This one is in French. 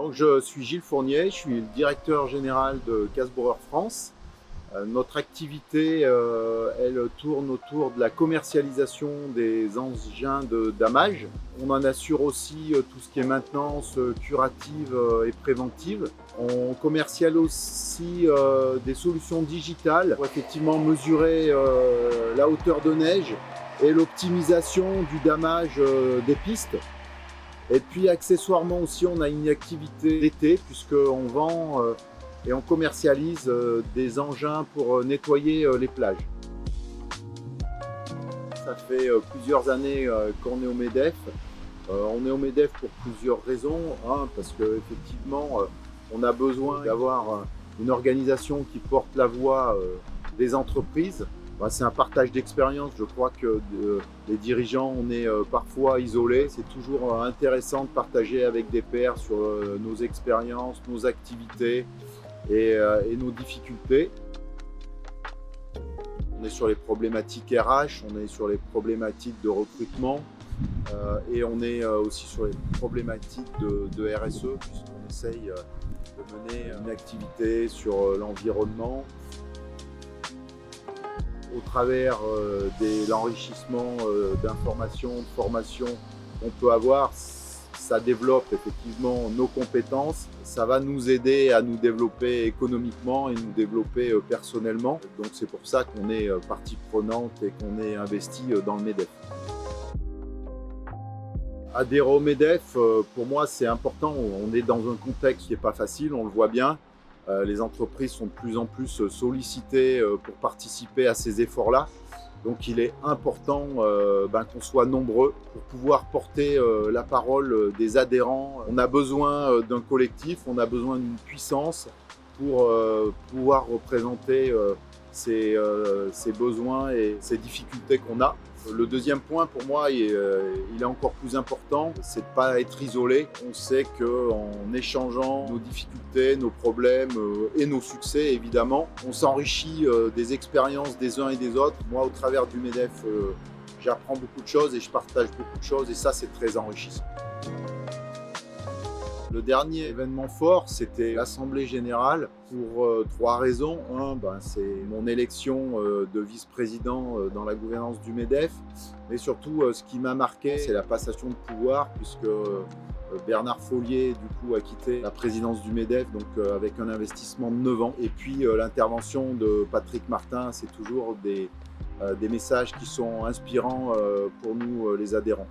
Donc je suis Gilles Fournier, je suis le directeur général de Casse-Bourreur France. Notre activité, elle tourne autour de la commercialisation des engins damage. On en assure aussi tout ce qui est maintenance curative et préventive. On commercialise aussi des solutions digitales pour effectivement mesurer la hauteur de neige et l'optimisation du damage des pistes. Et puis accessoirement aussi, on a une activité d'été puisqu'on vend et on commercialise des engins pour nettoyer les plages. Ça fait plusieurs années qu'on est au MEDEF. On est au MEDEF pour plusieurs raisons. Parce qu'effectivement, on a besoin d'avoir une organisation qui porte la voix des entreprises. C'est un partage d'expérience. Je crois que les dirigeants, on est parfois isolés. C'est toujours intéressant de partager avec des pairs sur nos expériences, nos activités et nos difficultés. On est sur les problématiques RH, on est sur les problématiques de recrutement et on est aussi sur les problématiques de RSE puisqu'on essaye de mener une activité sur l'environnement. Au travers de l'enrichissement d'informations, de formations qu'on peut avoir, ça développe effectivement nos compétences. Ça va nous aider à nous développer économiquement et nous développer personnellement. Donc c'est pour ça qu'on est partie prenante et qu'on est investi dans le MEDEF. Adhérer au MEDEF, pour moi, c'est important. On est dans un contexte qui n'est pas facile, on le voit bien. Les entreprises sont de plus en plus sollicitées pour participer à ces efforts-là. Donc il est important qu'on soit nombreux pour pouvoir porter la parole des adhérents. On a besoin d'un collectif, on a besoin d'une puissance pour pouvoir représenter ces besoins et ces difficultés qu'on a. Le deuxième point pour moi, il est encore plus important, c'est de ne pas être isolé. On sait qu'en échangeant nos difficultés, nos problèmes et nos succès évidemment, on s'enrichit des expériences des uns et des autres. Moi au travers du MEDEF, j'apprends beaucoup de choses et je partage beaucoup de choses et ça c'est très enrichissant. Le dernier événement fort, c'était l'Assemblée Générale pour trois raisons. C'est mon élection de vice-président dans la gouvernance du MEDEF. Mais surtout, ce qui m'a marqué, c'est la passation de pouvoir, puisque Bernard Follier a quitté la présidence du MEDEF avec un investissement de 9 ans. Et puis l'intervention de Patrick Martin, c'est toujours des messages qui sont inspirants pour nous les adhérents.